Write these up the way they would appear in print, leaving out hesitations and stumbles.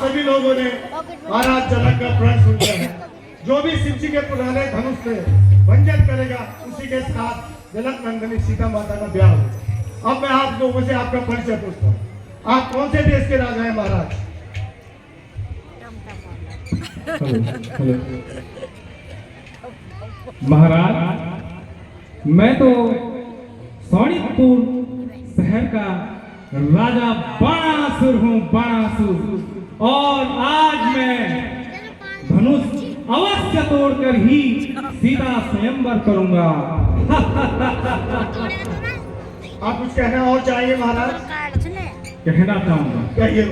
सभी लोगों ने महाराज जनक का प्रण सुनते हैं। जो भी शिव जी के पुराने धनुष से भंजन करेगा उसी के साथ जनक नंदनी सीता माता का ब्याह होगा। अब मैं आप लोगों से आपका परिचय पूछता हूँ। आप कौन से देश के राजा हैं महाराज? महाराज मैं तो सोनीतपुर शहर का राजा बाणासुर हूँ, बाणासुर। और आज मैं धनुष अवश्य तोड़कर ही सीता स्वयंवर करूंगा। आप कुछ कहना और चाहिए महाराज? कहना चाहूंगा। कहिए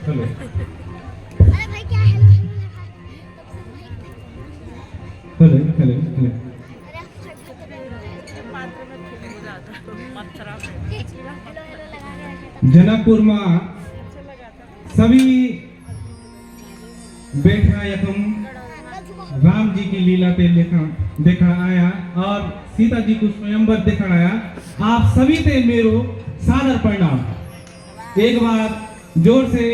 चलो चले चले चले। जनकपुर में सभी बैठा यकम राम जी की लीला पे देखा आया और सीता जी को स्वयंवर देखा आया। आप सभी से मेरो सादर प्रणाम। एक बार जोर से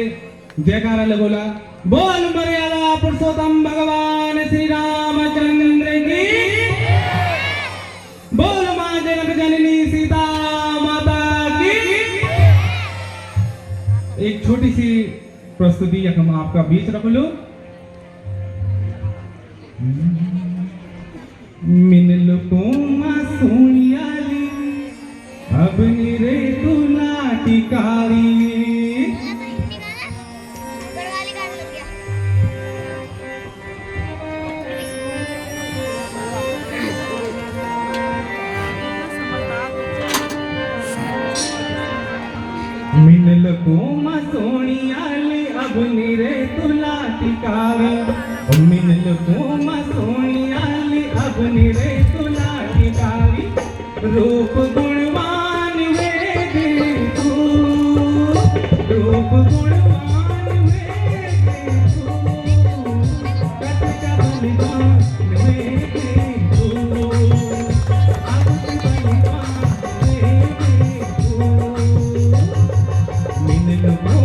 जयकारा लगोला। बोल मर्यादा पुरुषोत्तम भगवान श्री रामचंद्र की। बोल मां जनक जननी सीता माता की। एक छोटी सी प्रस्तुति हम आपका बीच रख लो। मिनल को सोनियाली अब निरे तू नाटिकारी। मिनल को सोनियाली अब निरे तुला टिकावे। मिनल को सोनियाली अब निरे तुला टिकावी। रूप गुणवान वे तू, रूप गुणवान वे तू, कटका बलिदान वे तू, अब बलिदान वे तू। मिनल को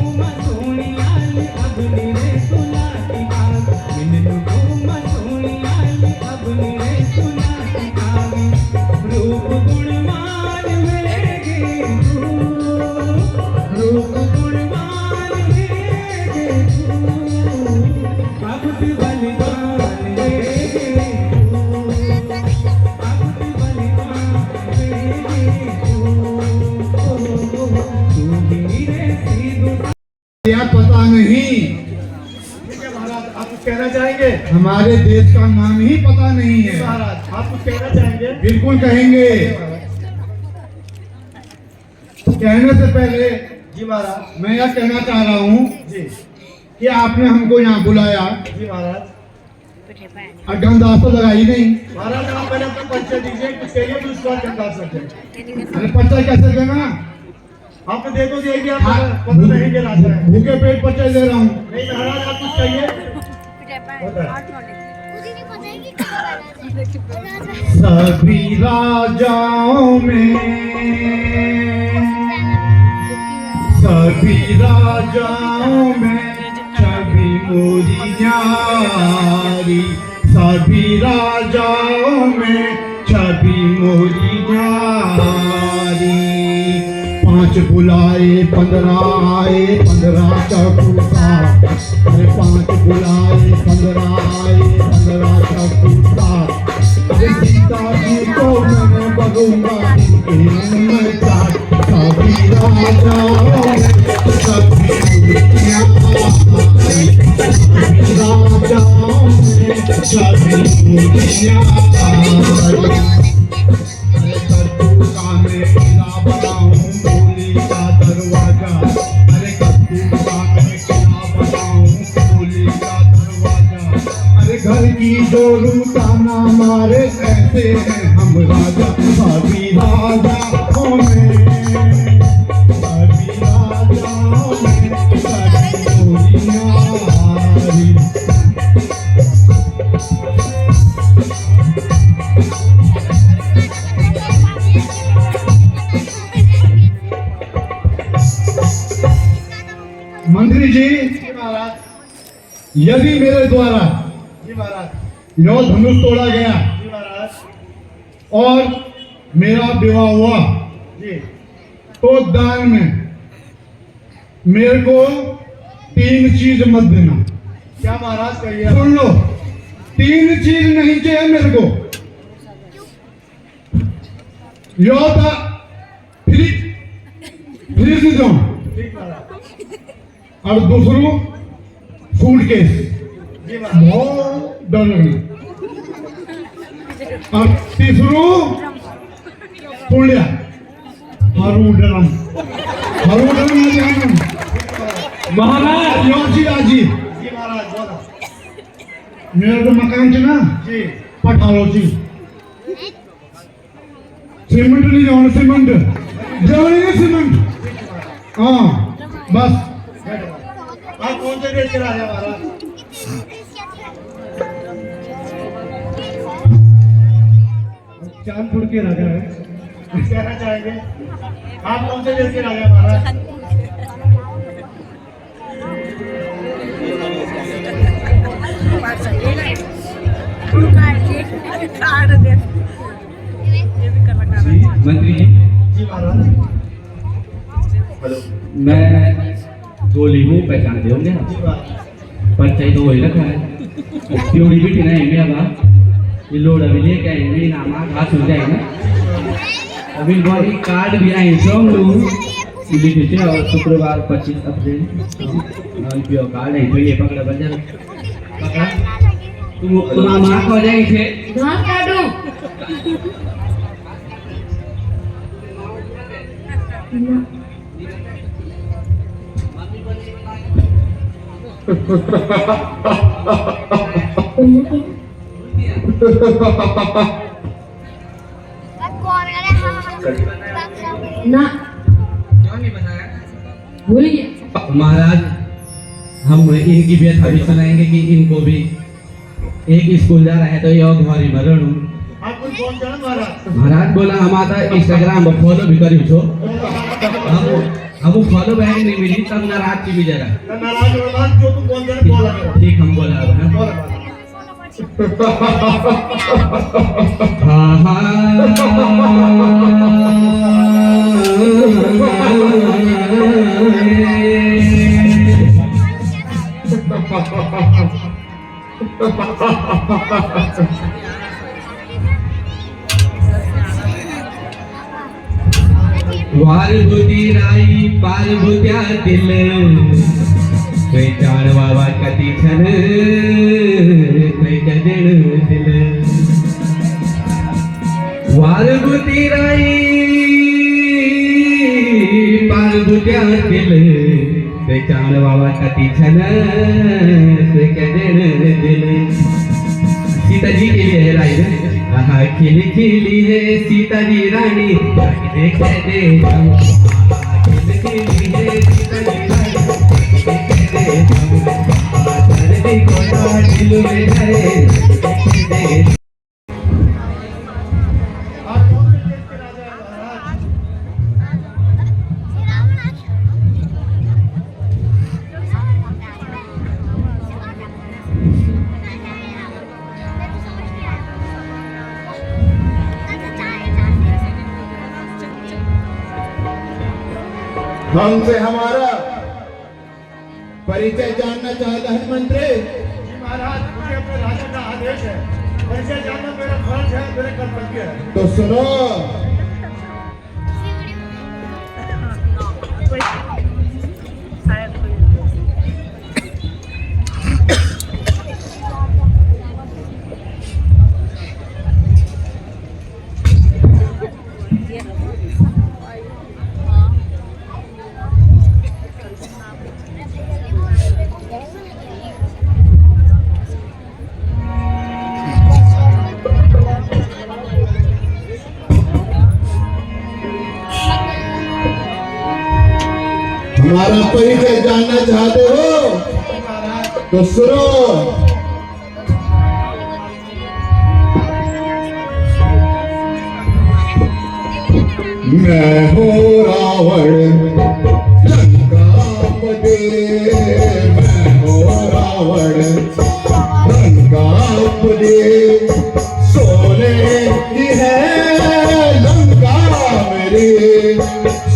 सोनियाली अब निरे तुला टिकावी। मिनल को सोनियाली अब निरे तुला टिकावी। रूप गुणवान वेगे तू, रूप गुणवान वेगे तू, अब बलिदान वेगे तू, अब बलिदान वेगे तू। तू मेरे सीधे पता नहीं। ठीक है महाराज, आप कुछ कहना चाहेंगे? हमारे देश का नाम ही पता नहीं है। महाराज आप कुछ कहना चाहेंगे? बिल्कुल कहेंगे। कहने से पहले जी महाराज। मैं यह कहना चाह रहा हूँ जी कि आपने हमको यहाँ बुलाया जी महाराज। और गंदासा लगाई नहीं। महाराज आप पहले अपना परिचय दीजिए, कुछ कहिए तो उसके बाद हम बात सकते हैं। अरे परिचय कैसे देना? आपने देखो ये भी आप पता नहीं के राजा है। भूखे पेट परिचय दे रहा हूँ। नहीं महाराज आप कुछ कहिए। सभी राजाओं में, सभी राजाओं में छवि मोरी न्यारी। सभी राजाओं में छवि मोरी न्यारी। 5 बुलाए 15 आए, 15 चौकुसा। अरे 5 बुलाए 15 छवि मोरी न्यारी। अरे कद्दू का मैं किला बनाऊं बोली का दरवाजा, अरे कद्दू का मैं किला बनाऊं बोली का दरवाजा। अरे घर की जो रूटा ना मारे ऐसे हैं हम राजा, सभी राजाओं में सभी राजाओं में छवि मोरी न्यारी। मंत्री जी, जी महाराज। यदि मेरे द्वारा जी महाराज। यह धनुष तोड़ा गया जी महाराज। और मेरा विवाह हुआ जी। तो दान में मेरे को 3 चीज मत देना। क्या महाराज कहिए? सुन लो, 3 चीज नहीं चाहिए मेरे को। यो था फ्री से दो, ठीक महाराज। और दूसरों सूटकेस जी महाराज। बहुत डर लगना, और तीसरों पुलिया हरू डरम महाराज योची आजी। जी महाराज बोलो। मेरे को मकान च ना जी। पठालो ची सीमेंट नहीं जाओ, सीमेंट जाओगे सीमेंट। हाँ बस। आप कौन से देश के राजा महाराज? चांदपुर के राजा है। कुछ कहना चाहेंगे? आप कौन से देश के राजा महाराज? मंत्री जी, जी महाराज। हेलो। मैं गोली हूँ, पहचान दे होंगे आप? जी महाराज। परिचय तो वही रखा है। प्योरी भी टिना है मेरा बाप, ये लोड अभी लेके आए हैं, नाम घास हो जाएगा। अभी बॉडी कार्ड भी आए सब लोग लिखे थे, और शुक्रवार 25 अप्रैल पीओ कार्ड है, तो ये पकड़ा बजा पकड़ा तुम माँ को जाए थे घास काटो। ना भूल गया। महाराज, हम इनकी भी अभी सुनाएंगे कि इनको भी एक स्कूल जा रहा है तो ये घरी मरण। आप कुछ बोल जाना महाराज। महाराज बोला हम आता इंस्टाग्राम पर फॉलो भी करी छो, हम फॉलो बैक नहीं मिली तब नाराज की भी जरा नाराज हो बात जो तुम बोल जाना बोला। ठीक हम बोला अब हाँ? बोला महाराज। वारभूती राई पारभूत्या दिल कैचाण बाबा कती छन कैचा देण दिल। वारभूती राई पारभूत्या दिल कैचाण बाबा कती छन कैचा देण दिल। सीता जी के लिए है राई ना, आहा खिली खिली है सीता जी रानी देख दे, खिली खिली है सीता जी रानी देख दे, कोटा दिल में है दे। आप कौन से देश के राजा हैं महाराज? हमसे हमारा परिचय जानना चाहता है मंत्री। जी महाराज, मुझे अपने राजा का आदेश है, परिचय जानना मेरा फर्ज है, मेरे कर्तव्य है। तो सुनो, हमारा परिचय जानना चाहते हो तो सुनो। मैं हूँ रावण लंकापति, मैं हूँ रावण लंकापति, सोने की है लंका मेरी,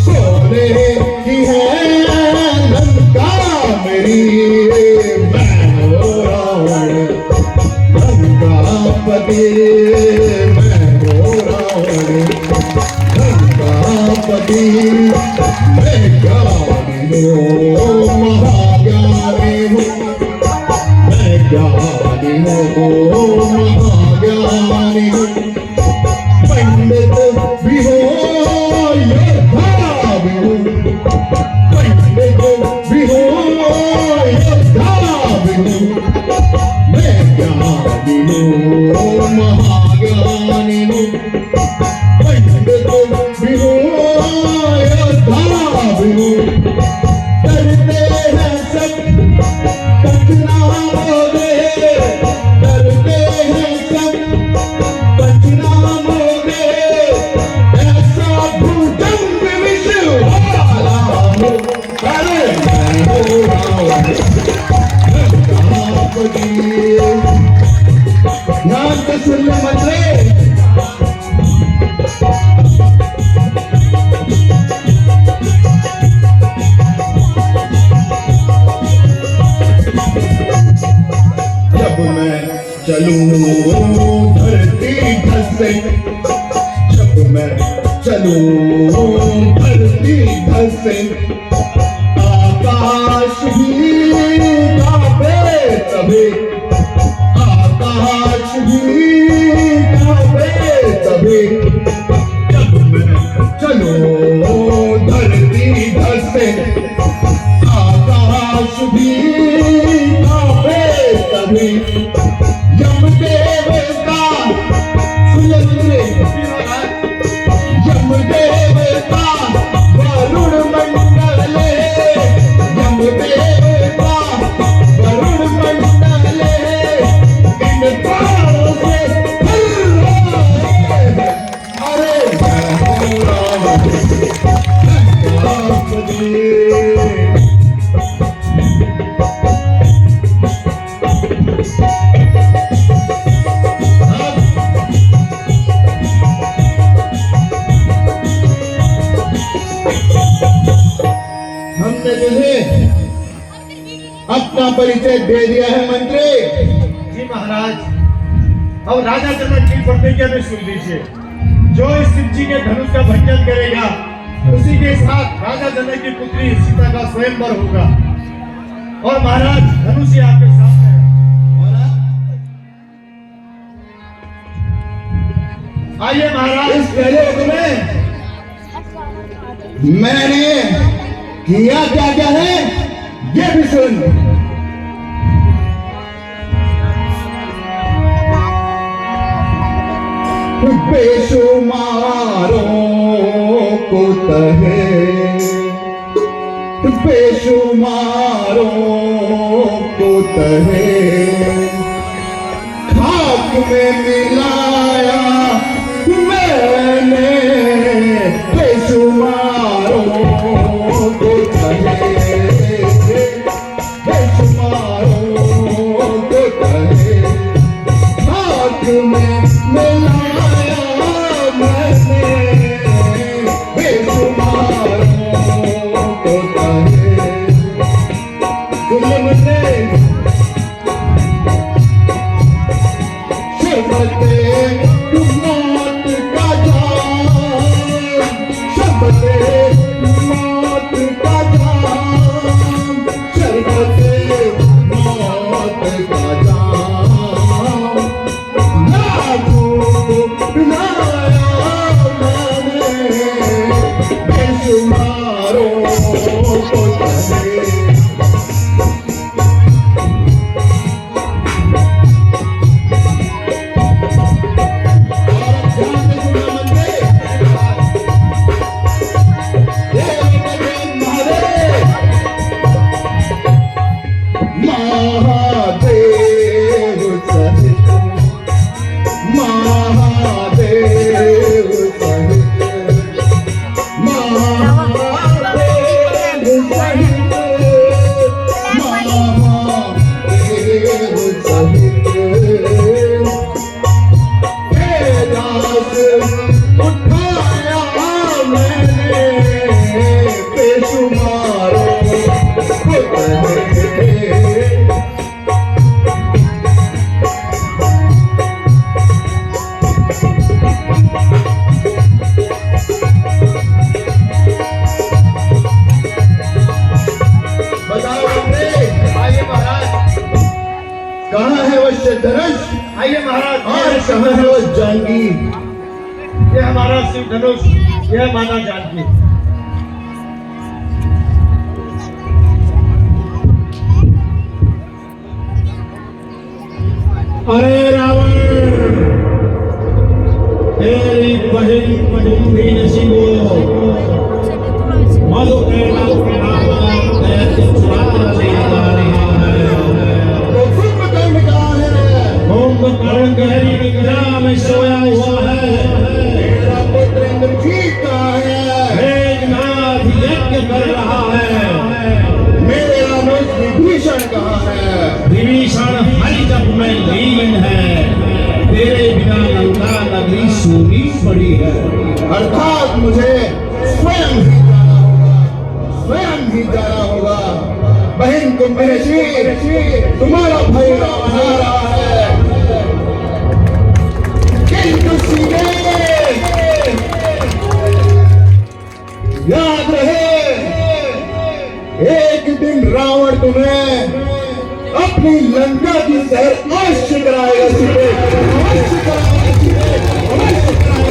सोने की है लंका मेरी, मैं हूँ रावण लंकापति, मैं हूँ रावण लंकापति, मैं ज्ञानी हूँ महाज्ञानी हूँ, मैं ज्ञानी हूँ महाज्ञानी हूँ, पंडित भी हो योद्धा भी हूँ, पंडित भी हो योद्धा भी हूँ, मैं ज्ञानी हूँ महाज्ञानी हूँ, पंडित भी हो योद्धा भी हूँ, डरते हैं सब पंचनामों डरते हैं सब पंचनामों ऐसा भूचंद विश्व वाला हूँ, अरे मैं हूँ रावण लंकापति। नाम तो सुन ले मंत्री, चलूं धरती धसे, जब मैं चलूं धरती धसे, आकाश भी कांपे तभी, आकाश भी कांपे तभी, जब मैं चलूं धरती धसे, आकाश भी कांपे तभी, यमदेवता यमदेवता वरुण मंडले, यमदेवता वरुण मंडले, इन बाणों से अरे रावण लंकापति। हमने तुझे अपना परिचय दे दिया है मंत्री। जी महाराज, अब राजा जनक की प्रतिज्ञा में सुन लीजिए। जो इस शिव जी के धनुष का भंजन करेगा उसी के साथ राजा जनक की पुत्री सीता का स्वयंवर होगा। और महाराज धनुष ही आपके सामने है। आइए महाराज। इस पहले युग में मैंने किया क्या क्या है ये भी सुन। बेशुमारों को तहे, बेशुमारों को तहे, खाक में मिलाया मैंने, बेशुमारों को तहे, बेशुमारों को तहे, खाक में मिलाया मैंने, बेशुमारों को तहे, गुलमने शबते मौत का जाम, शबते मौत का जाम, शबते मौत का जाम, लाखों को पिलाया मैंने, बेशुमारों को तहे। कहाँ है वो शतरंज आइए महाराज, और कहाँ है वो जहांगीर? ये हमारा शिव धनुष, ये माना जानकी। अरे रावण, तेरी बहन भी नसीबो मधु के नाम दैत्य छुड़ा ले जा रहा है। तो कुंभकर्ण कहाँ है? कुंभकर्ण गहरी निद्रा में सोया हुआ है। मेरा पुत्र इंद्रजीत कहाँ है? मेघनाथ यज्ञ कर रहा है। मेरा अनुज विभीषण कहाँ है? विभीषण हरि जप में लीन है। तेरे बिना लंका नगरी सूनी पड़ी है। अर्थात मुझे स्वयं ही जाना होगा। बहन कुंभकर्ण, तुम्हारा भाई रावण आ रहा है। किंतु सीधे याद रहे, एक दिन रावण तुम्हें अपनी लंका की सैर अवश्य कराएगा। सीधे अवश्य कराएगा, सीधे अवश्य कराएगा।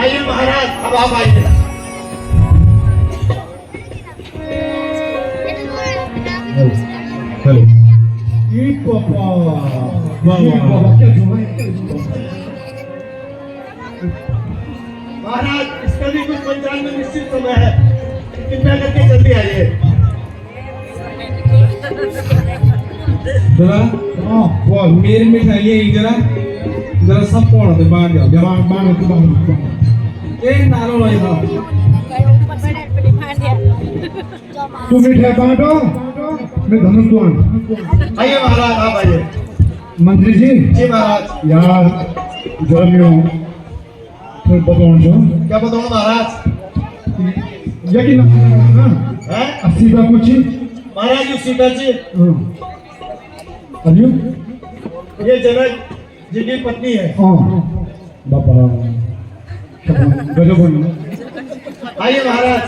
आइए महाराज, अब आप आइए। महाराज, इसका भी कुछ पंचांग में निश्चित समय है, कृपया करके जल्दी आइए। जरा मेरी मिठाई है जरा जरा सब कौन होते बाहर जाओ जवान बाहर होते बाहर एक नारो भाई साहब तू मिठाई बांटो, मैं धनुष दूं। आइए महाराज, आप आइए। मंत्री जी जी महाराज। यार जरा मैं थोड़ा बताऊं जो क्या बताऊं महाराज? यकीन ना हैं? सीधा कुछ महाराज, ये सीता जी, अरे ये जनक जी की पत्नी है। हाँ बाबा गजब बोल। आइए महाराज।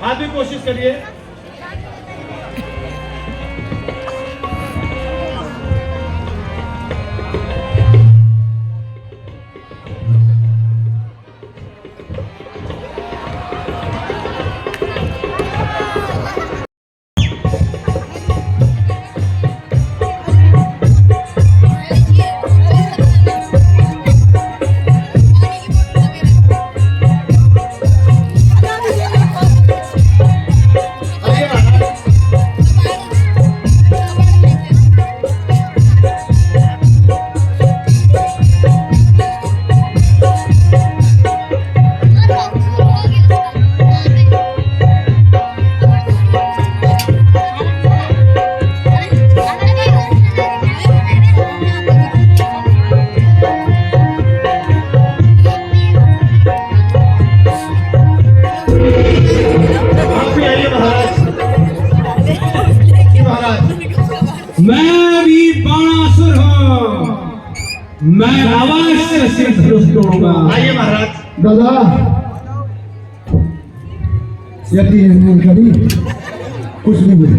आप भी कोशिश करिए। मैं भी बाणासुर हूँ, मैं अवश्य से धनुष तोड़ूंगा। आइए महाराज। दादा यदि कभी कुछ नहीं बोले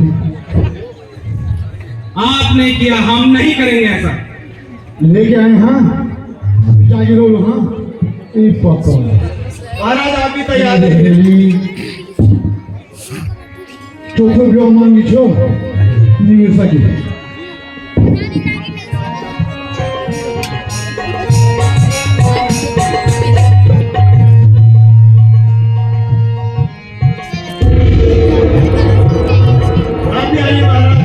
आपने किया, हम नहीं करेंगे ऐसा। लेके आए हाँ जाके रो लो। हाँ पापा महाराज, आप भी तैयार हैं? चौथो जो मांगी छो नहीं सकी। आप भी आइए महाराज।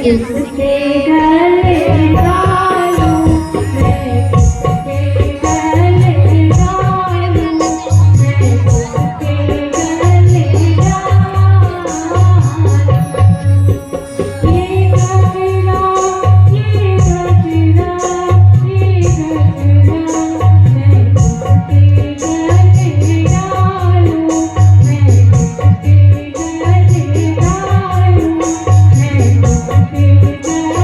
किसके गले डालूं, मैं किसके गले डालूं, मैं किसके गले डालूं। ये गजरा, ये गजरा, ये गजरा, मैं किसके गले डालूं, मैं किसके गले डालूं, मैं किसके गले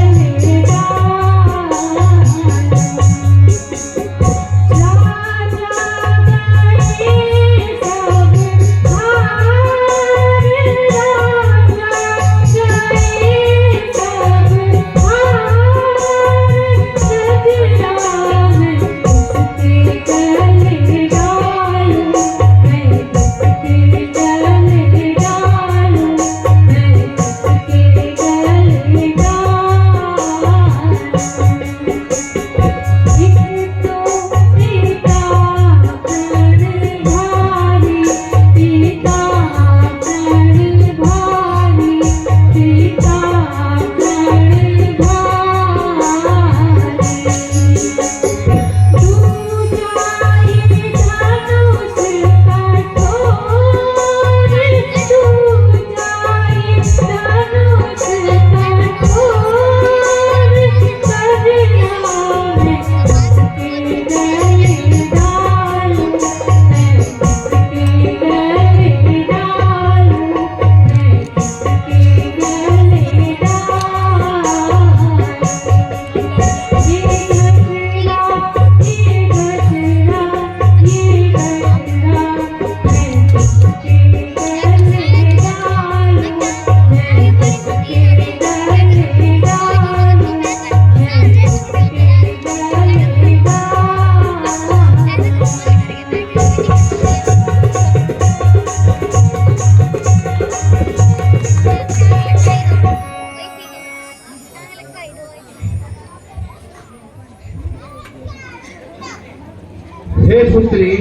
हे पुत्री,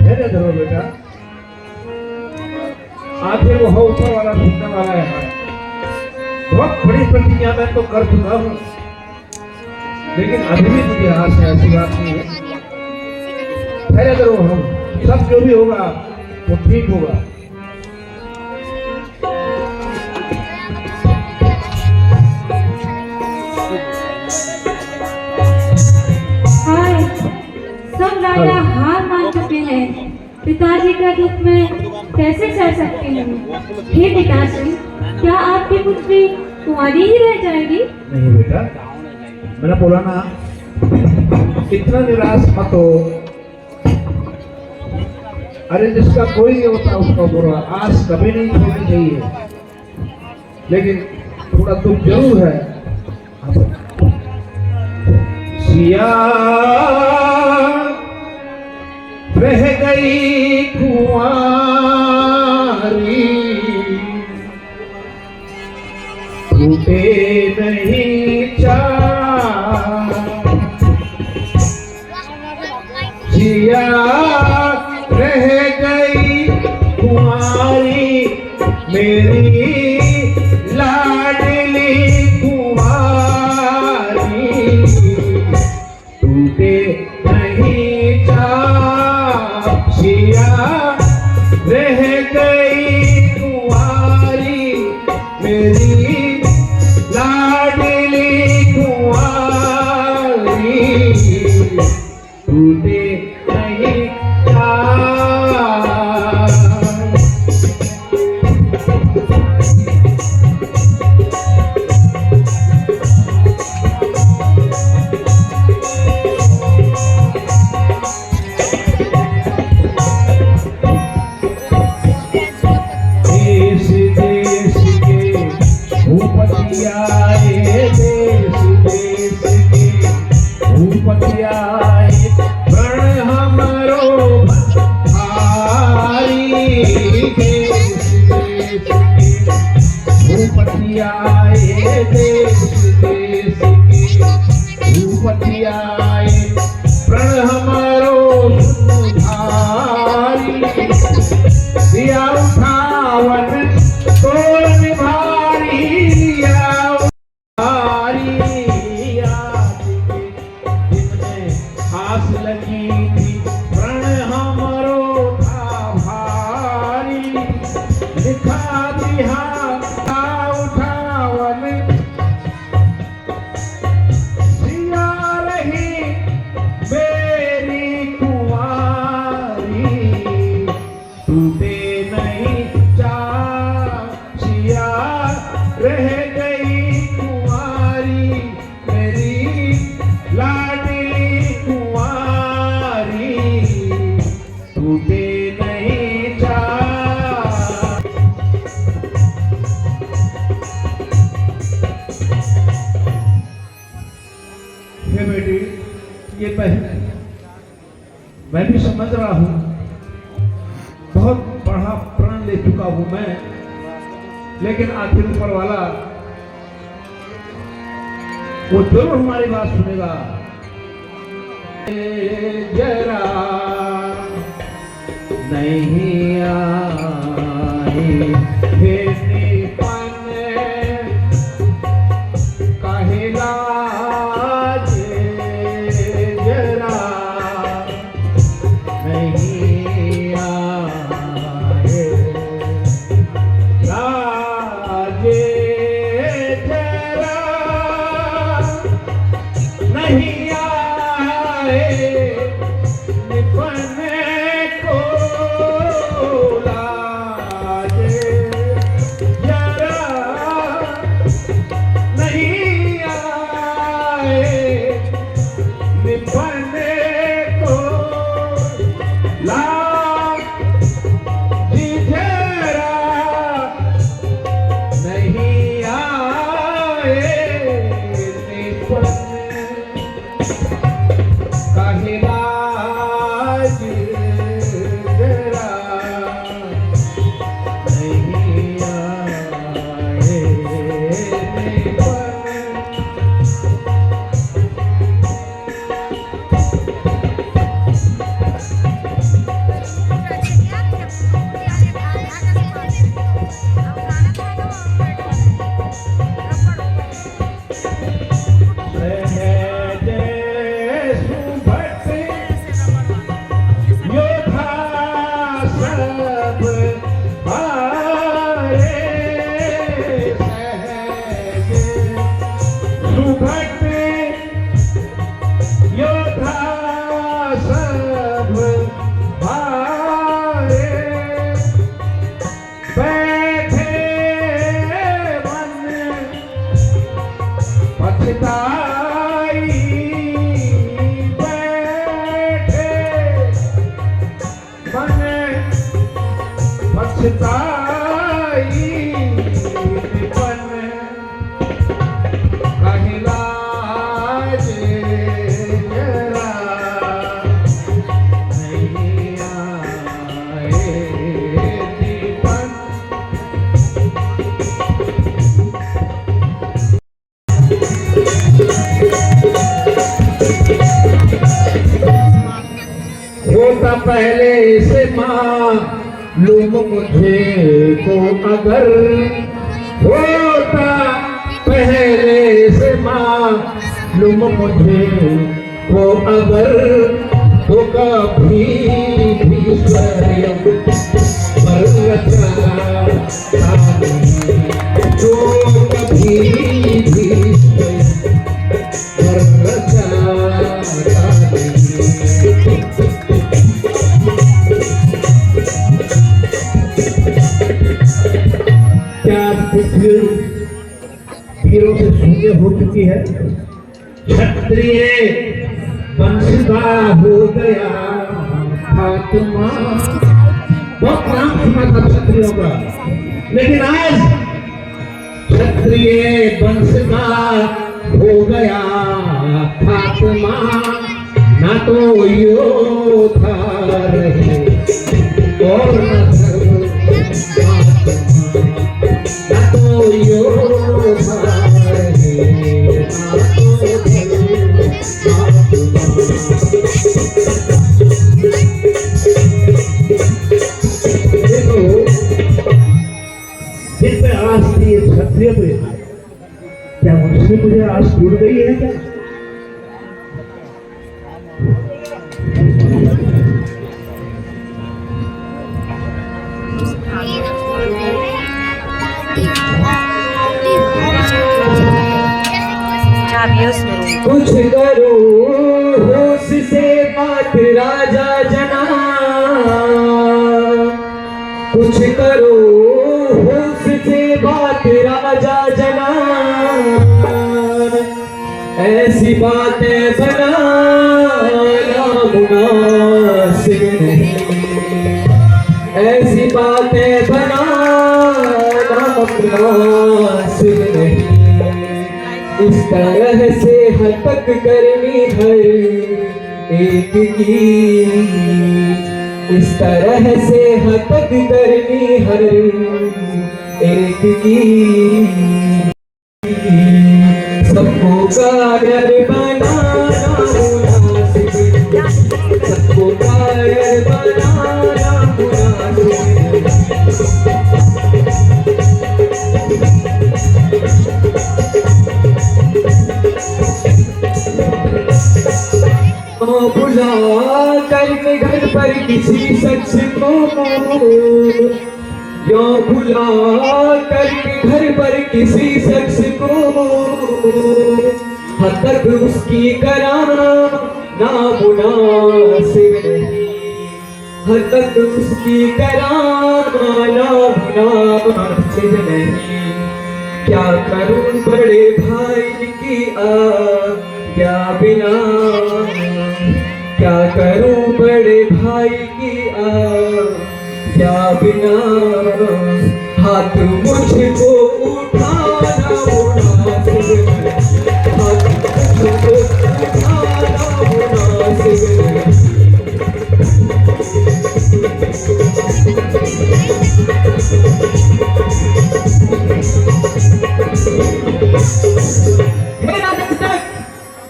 धैर्य धरो बेटा। आखिर वो हो ऊपर वाला सुनने वाला है हमारा। बहुत बड़ी प्रतिज्ञा मैं तो कर चुका हूँ, लेकिन अभी भी मुझे आस है, ऐसी बात नहीं है। धैर्य धरो, हम सब जो भी होगा वो ठीक होगा। सब राजा हार मान चुके हैं, पिताजी का दुख में कैसे सह सकती हूँ। हे पिताजी, क्या आपकी पुत्री कुंवारी ही रह जाएगी? नहीं बेटा, मैंने बोला ना, इतना निराश मत हो। अरे जिसका कोई नहीं होता उसका बुरा, आस कभी नहीं छोड़नी चाहिए, लेकिन थोड़ा दुख जरूर है। सिया रह गई कुंवारी, टूटे नहीं चार, जिया रह गई कुंवारी, मेरी लाडली कुंवारी, टूटे नहीं चार, जिया रह गई कुंवारी, मेरी लाडली कुंवारी, टूटे नहीं चार। प्रण हमारो दिया उठावन तो आस लगी थी प्रण हमरो था भारी लिखा दिया उठावन सिया रही मेरी कुंवारी टूटे नहीं सिया रह गई कुंवारी मेरी लाडली कुंवारी टूटे नहीं हे बेटी ये पहले मैं भी समझ रहा हूं बहुत बड़ा प्रण ले चुका हूं मैं, लेकिन आखिर ऊपर वाला वो जरूर हमारी बात सुनेगा। जरा नहीं आई पन कहेला जरा नहीं आए राजे जरा नहीं आए निपने को लाजे जरा नहीं आए निपने को लाजी जरा नहीं आए निपने कहिलाज जरा नहीं आए निपने। पछताई पन कहिलाज जरा नहीं आए दीपन। होता पहले से मालूम मुझे को अगर होता पहले से मालूम मुझे को अगर तो कभी भी स्वयं पर रचना तो कभी भी स्वयं पर रचना वीरों से शून्य हो चुकी है। क्षत्रिय वंशदा हो गया फातिमा। बहुत नाम सुना था क्षत्रियों का, लेकिन आज क्षत्रिय वंशदा हो गया फातिमा। ना तो योद्धा रहे और न धर्म क्षत्रिय क्या मुझसे मुझे आस टूट गई है क्या? कुछ करो होश से बात राजा जना, कुछ करो होश से बात राजा जना, ऐसी बातें बनाना मुनासिब नहीं, ऐसी बातें बनाना मुनासिब नहीं। इस तरह से हतक करनी हर एक की, इस तरह से हतक करनी हर एक की। सबको कायर बनाना मुनासिब, सबको कायर बनाना मुनासिब। बुला करके घर पर किसी शख्स को, या बुला करके घर पर किसी शख्स को, हद तक उसकी कराना नामुनासिब नहीं, हद तक उसकी कराना नामुनासिब नहीं। क्या करूं बड़े भाई की आज्ञा बिना, क्या करूं बड़े भाई की आज्ञा बिना, हाथ मुझको उठाना मुनासिब नहीं, हाथ मुझको उठाना मुनासिब नहीं।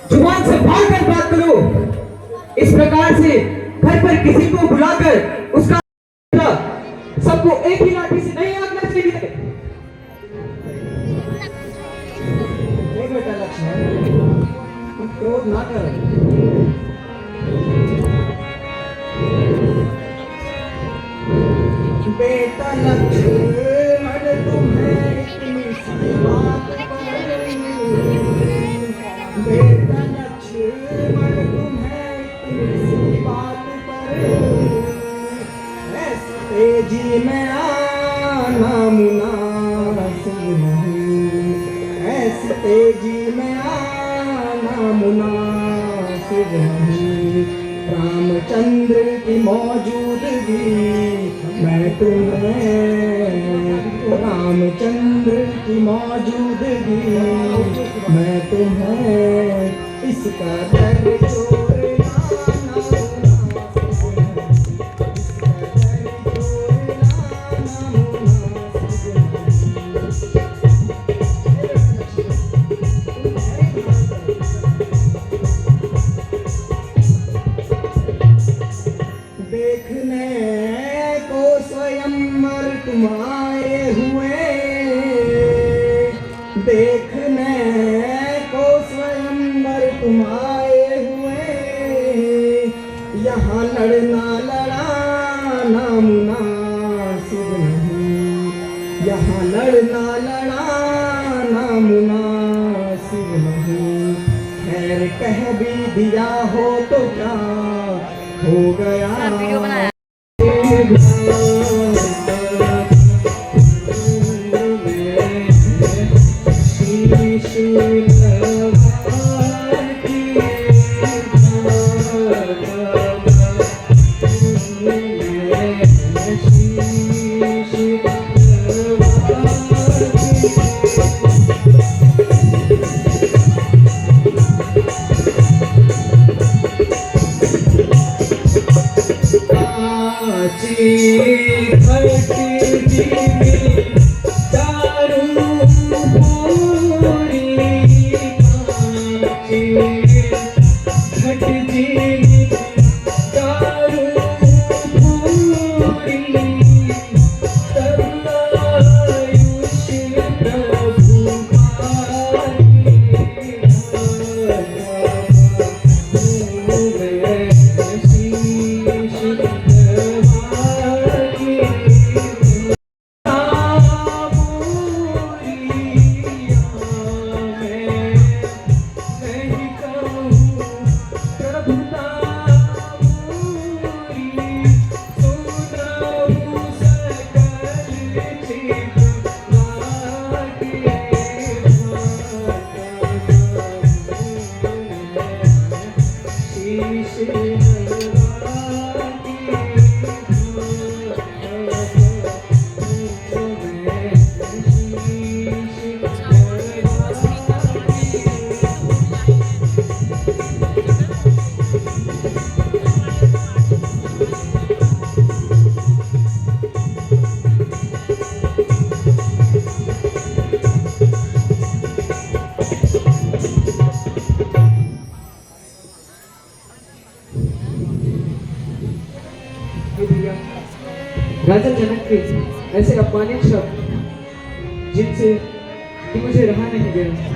जुबान से भाग कर बात करो, इस प्रकार से घर पर किसी को बुलाकर उसका सबको एक ही लाठी से नहीं आगना चाहिए। एक बेटा लक्ष्मण, तुम क्रोध ना करो। बेटा लक्ष्मण तुम्हें इतनी सी बात बताई, बेटा लक्ष्मण तुम्हें इतनी सी बात पर ऐसी तेजी में आना मुनासिब नहीं, ऐसी तेजी में आना मुनासिब नहीं। रामचंद्र की मौजूदगी मैं तुम्हें, रामचंद्र की मौजूदगी मैं तुम्हें इसका दर छोड़ना ना मुनासिब नहीं, इसका दर छोड़ना मुनासिब नहीं। देखने को स्वयंवर तुम आए हुए, देखने को स्वयंवर तुम आए हुए, यहाँ लड़ना लड़ाना मुनासिब नहीं, यहाँ लड़ना लड़ाना मुनासिब नहीं। खैर कह भी दिया हो तो क्या हो गया, नहीं राजा जनक के ऐसे अपमानित शब्द जिनसे कि मुझे रहा नहीं गया।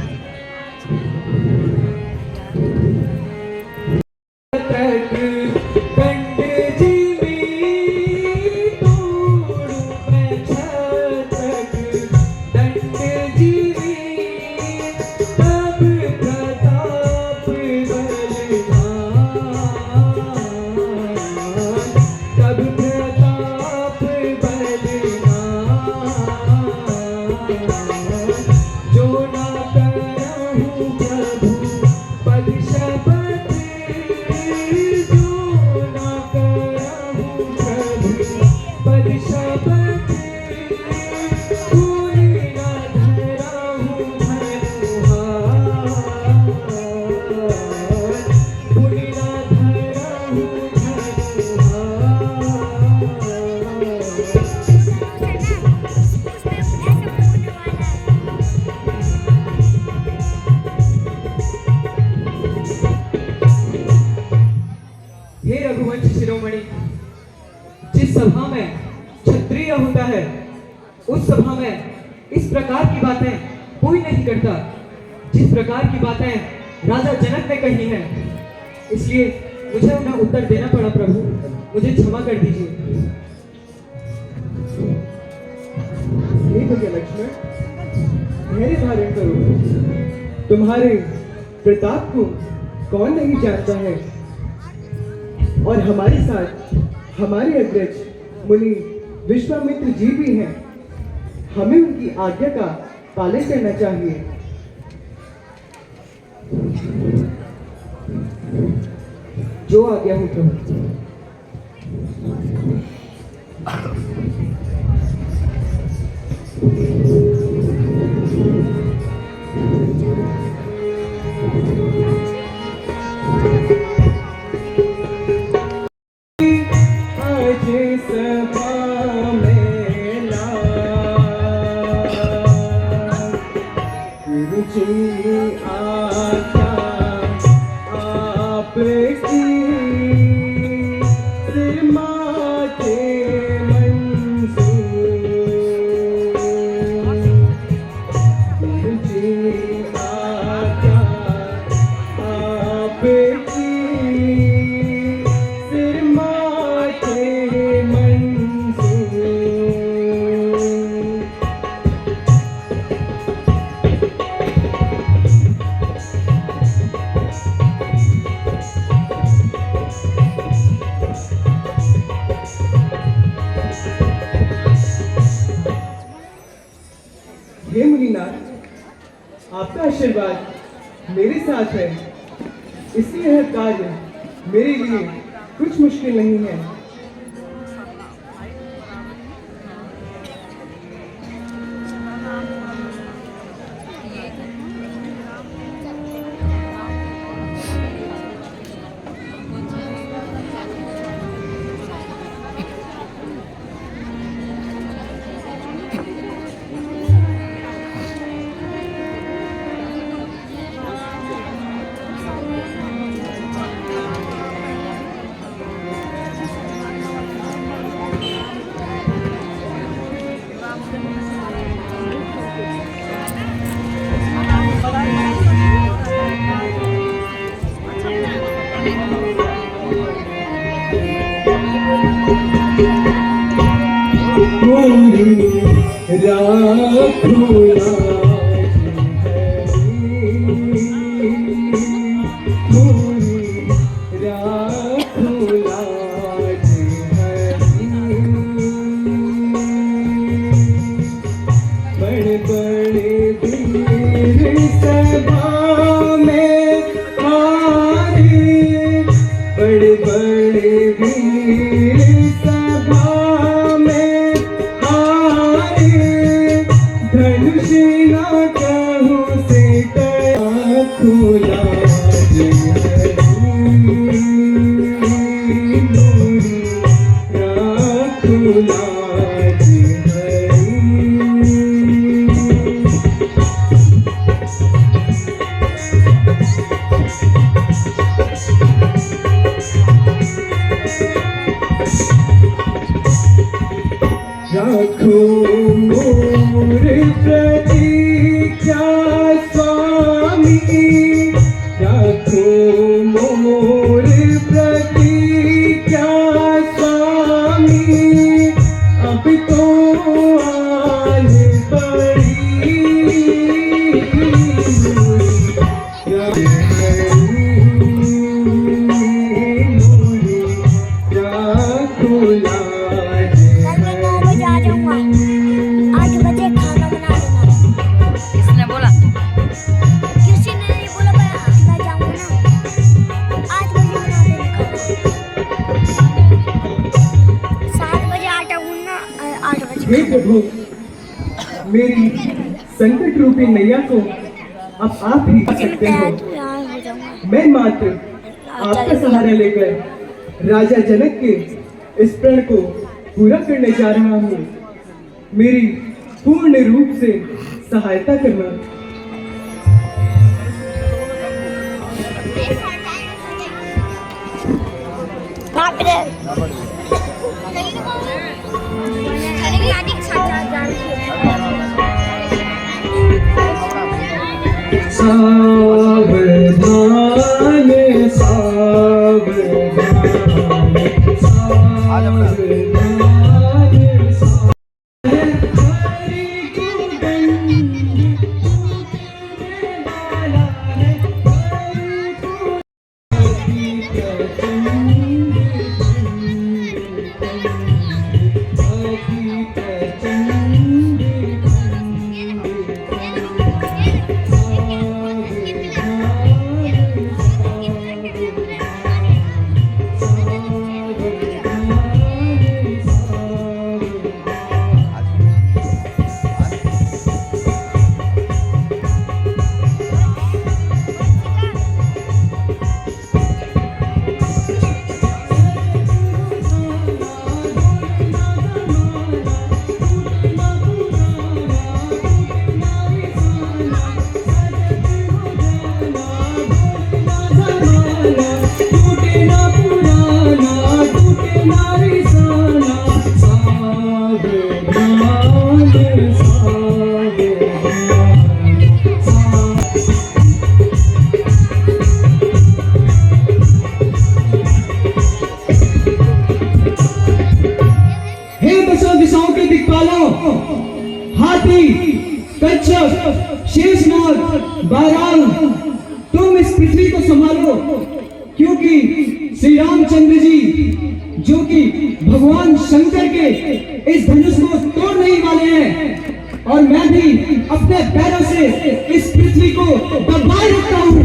हे रघुवंश शिरोमणि, जिस सभा में क्षत्रिय होता है उस सभा में इस प्रकार की बातें कोई नहीं करता जिस प्रकार की बातें राजा जनक ने कही हैं। इसलिए मुझे उन्हें उत्तर देना पड़ा। प्रभु, मुझे क्षमा कर दीजिए। हे भैया लक्ष्मण, धैर्य धारण करो। तुम्हारे प्रताप को कौन नहीं जानता है, और हमारे साथ हमारे अग्रज मुनि विश्वामित्र जी भी हैं। हमें उनकी आज्ञा का पालन करना चाहिए। जो आज्ञा हो प्रभु। हे मुनिनाथ, आपका आशीर्वाद मेरे साथ है, इसलिए यह कार्य मेरे लिए कुछ मुश्किल नहीं है। बड़े बड़े वीर सभा में हारे, बड़े बड़े वीर सभा में हारे, धनुष ना कहूँ से खुला राखो मोर प्रतीक्षा स्वामी, राखो मोर प्रतीक्षा स्वामी, अब तो आन पड़ी किसने बोला? किसी ने नहीं बोला भाई, मैं जाऊंगा ना 8 बजे बना देने का। 7 बजे आ जाऊंगा ना 8 बजे। हे प्रभु, मेरी संकट रूपी नैया को अब आप ही कर सकते हो। यहाँ हो जाऊंगा। मैं मात्र आपका सहारा लेकर राजा जनक के इस प्रण को पूरा करने जा रहा हूँ। मेरी पूर्ण रूप से सहायता करना। सावधान सावधान हाथी, कच्छप, शेषनाग, बाराल, तुम इस पृथ्वी को संभालो, क्योंकि श्री रामचंद्र जी जो कि भगवान शंकर के इस धनुष को तोड़ने ही वाले हैं, और मैं भी अपने पैरों से इस पृथ्वी को दबाए रखता हूँ।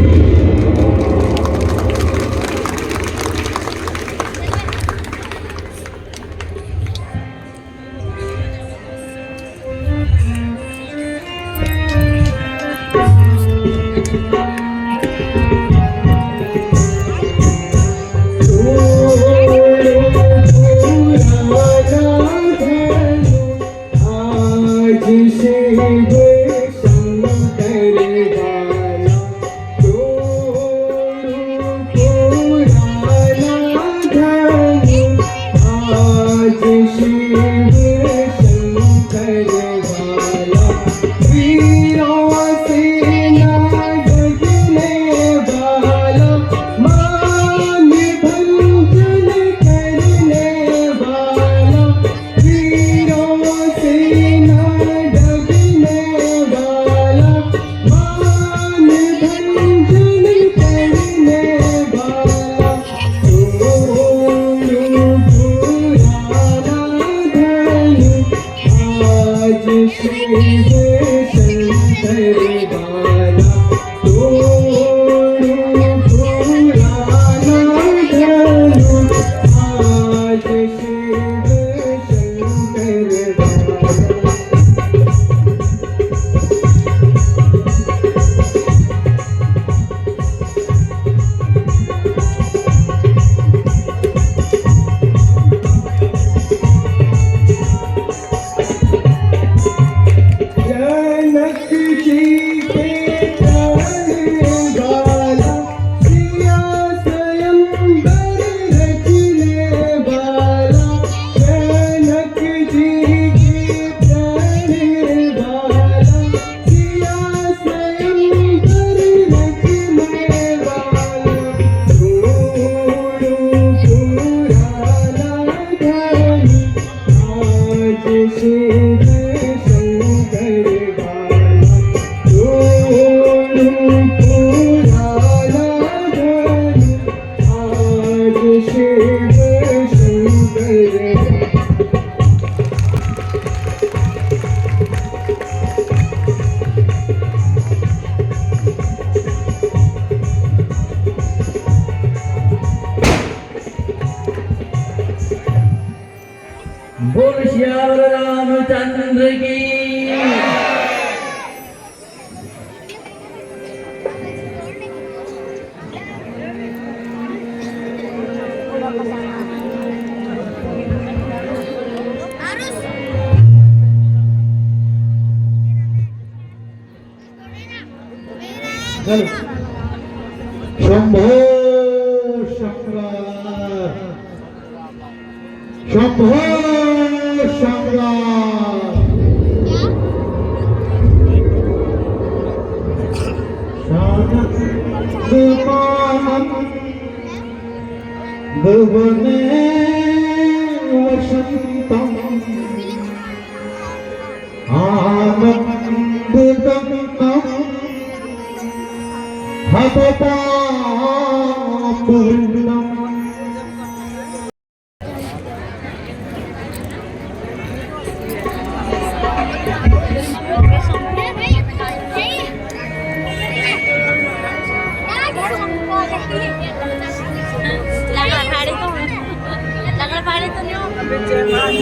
सियावर रामचंद्र की। शंभो शंकर, शंभो शंकर। भुवने वसंतम आनंदम हततापूर्णम। लकड़ फाड़े तो नहीं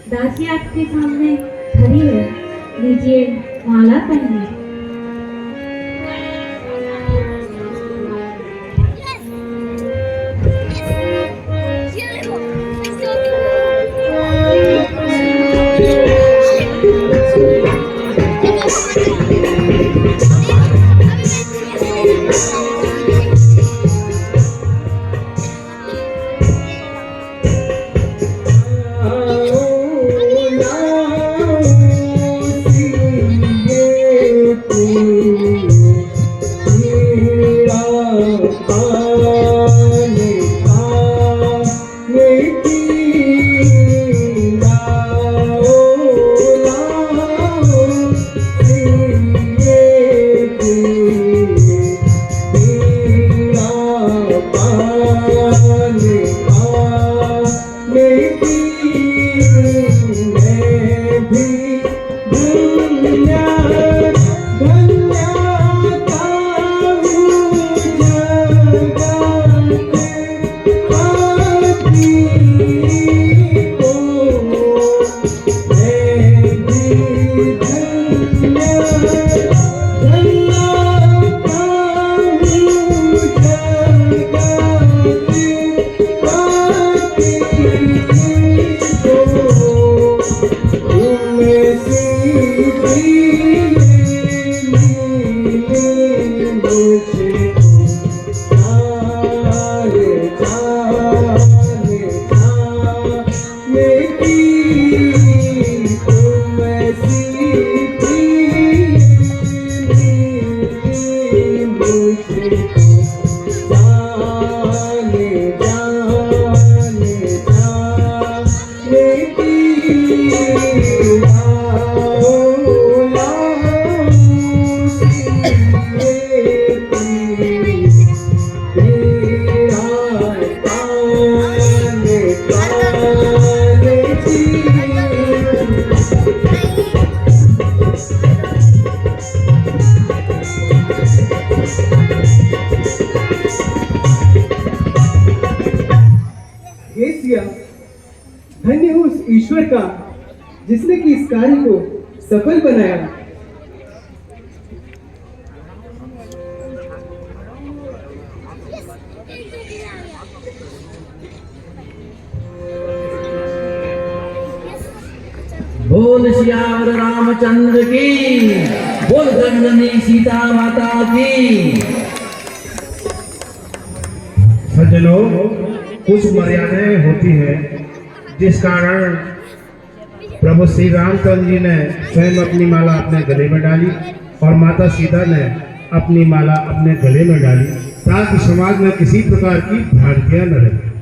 दासी आपके सामने खड़ी है, लीजिए माला पहनिए। तुम ऐसी हे सिया, धन्य हो उस ईश्वर का जिसने कि इस कार्य को सफल बनाया। बोल सियावर रामचंद्र की, बोल गंगनी सीता माता की। सज्जनों, कुछ मर्यादाएं होती है जिस कारण प्रभु श्री रामचंद्र जी ने स्वयं अपनी माला अपने गले में डाली और माता सीता ने अपनी माला अपने गले में डाली, ताकि समाज में किसी प्रकार की भ्रांतियां न रहे।